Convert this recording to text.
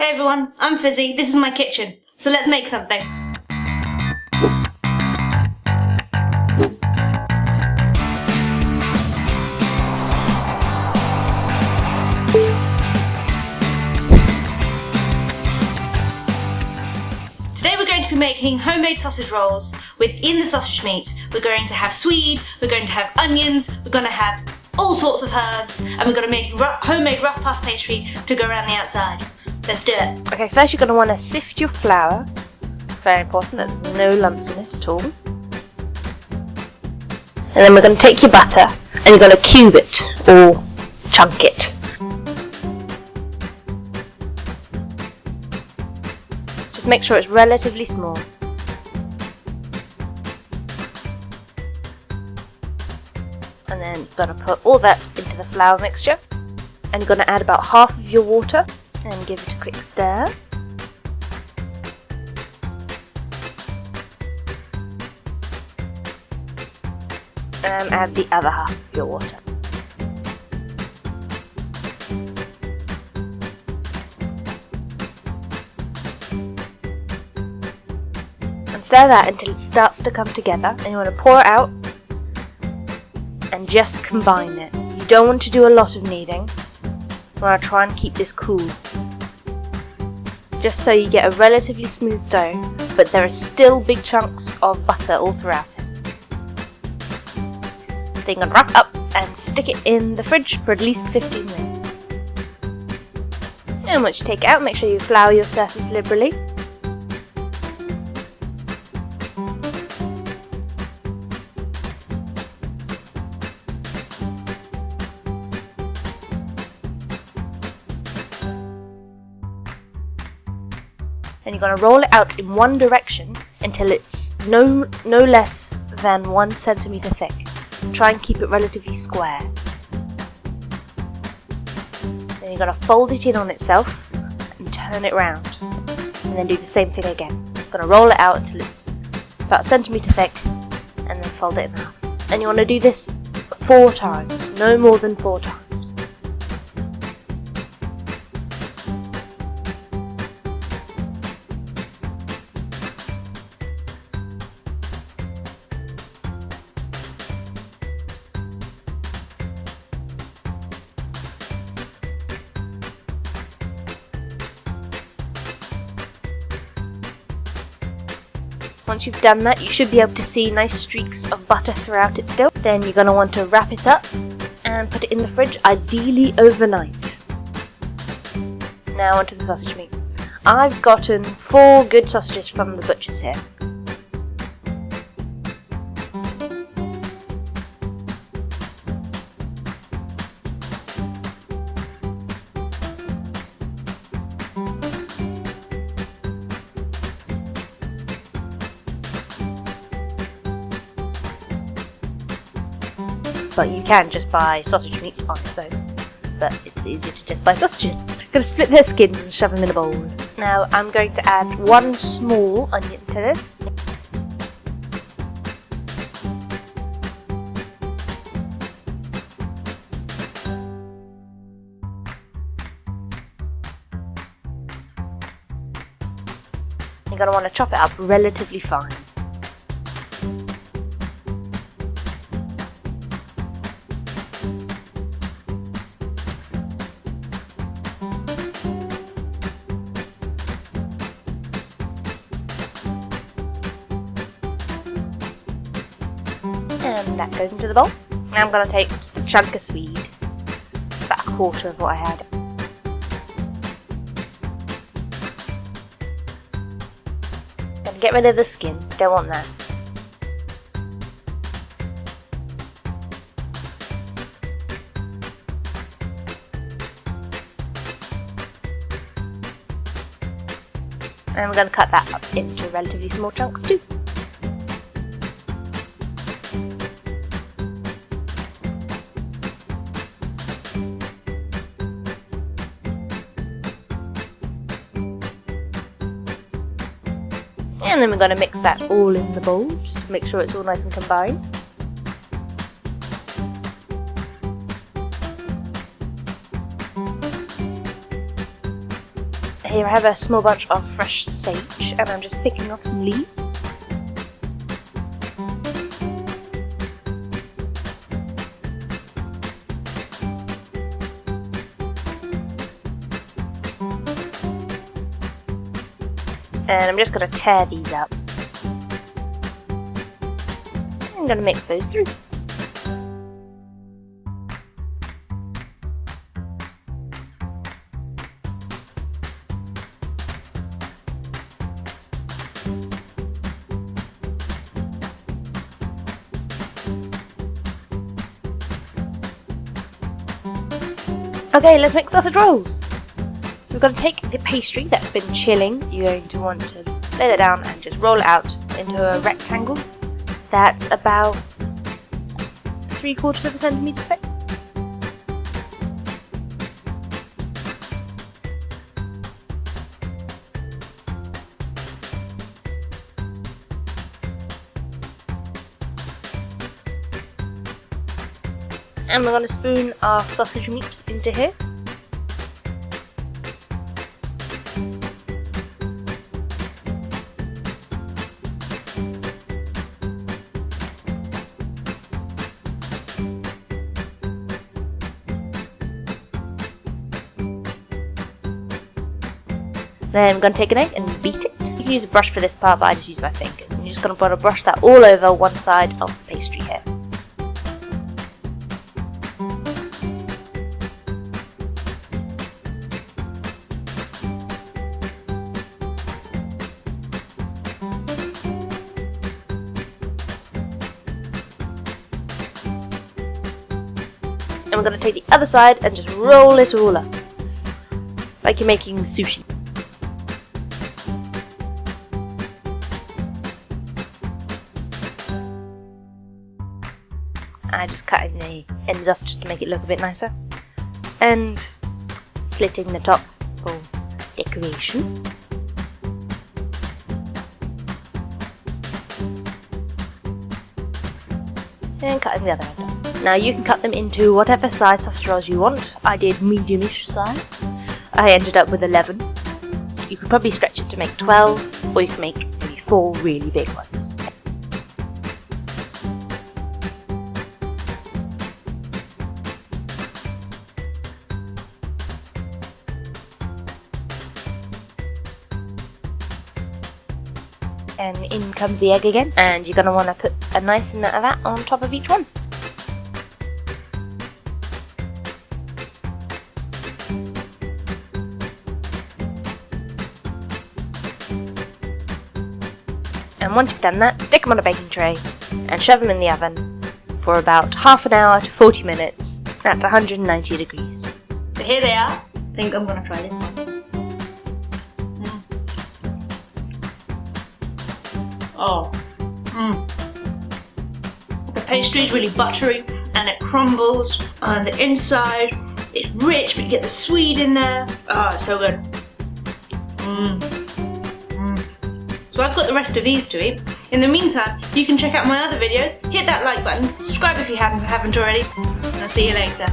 Hey everyone, I'm Fizzy, this is my kitchen, so let's make something. Today we're going to be making homemade sausage rolls. Within the sausage meat, we're going to have swede, we're going to have onions, we're going to have all sorts of herbs, and we're going to make homemade rough puff pastry to go around the outside. Let's do it. Okay, first you're going to want to sift your flour. It's very important that there's no lumps in it at all. And then we're going to take your butter and you're going to cube it or chunk it. Just make sure it's relatively small. And then you're going to put all that into the flour mixture. And you're going to add about half of your water and give it a quick stir. And add the other half of your water. And stir that until it starts to come together, and you want to pour it out and just combine it. You don't want to do a lot of kneading. You want to try and keep this cool. Just so you get a relatively smooth dough, but there are still big chunks of butter all throughout it. Then you're going to wrap up and stick it in the fridge for at least 15 minutes. And once you take it out, make sure you flour your surface liberally. And you're going to roll it out in one direction until it's no less than 1 centimeter thick. Try and keep it relatively square. Then you're going to fold it in on itself and turn it round. And then do the same thing again. You're going to roll it out until it's about 1 centimeter thick and then fold it in half. And you want to do this 4 times, no more than 4 times. Once you've done that, you should be able to see nice streaks of butter throughout it still. Then you're going to want to wrap it up and put it in the fridge, ideally overnight. Now onto the sausage meat. I've gotten 4 good sausages from the butcher's here. But you can just buy sausage meat on its own. But it's easier to just buy sausages. I'm going to split their skins and shove them in a bowl. Now I'm going to add 1 small onion to this. You're going to want to chop it up relatively fine. And that goes into the bowl. Now I'm going to take just a chunk of swede, about 1/4 of what I had. Going to get rid of the skin, don't want that. And we're going to cut that up into relatively small chunks too. And then we're going to mix that all in the bowl, just to make sure it's all nice and combined. Here I have a small bunch of fresh sage, and I'm just picking off some leaves. And I'm just going to tear these up. I'm going to mix those through. Okay, let's make sausage rolls. So we're going to take the pastry that's been chilling. You're going to want to lay that down and just roll it out into a rectangle that's about 3/4 of a centimetre thick. And we're going to spoon our sausage meat into here. Then we're going to take an egg and beat it. You can use a brush for this part, but I just use my fingers. And you're just going to brush that all over one side of the pastry here. And we're going to take the other side and just roll it all up, like you're making sushi. I'm just cutting the ends off just to make it look a bit nicer, and slitting the top for decoration. And cutting the other end off. Now you can cut them into whatever size sausage rolls you want. I did medium-ish size. I ended up with 11. You could probably stretch it to make 12, or you can make maybe 4 really big ones. And in comes the egg again, and you're going to want to put a nice amount of that on top of each one. And once you've done that, stick them on a baking tray and shove them in the oven for about half an hour to 40 minutes at 190 degrees. So here they are. I think I'm going to try this one. Oh. The pastry is really buttery and it crumbles on the inside. It's rich, but you get the Sweed in there. Oh, it's so good. So I've got the rest of these to eat. In the meantime, you can check out my other videos, hit that like button, subscribe if you haven't already, and I'll see you later.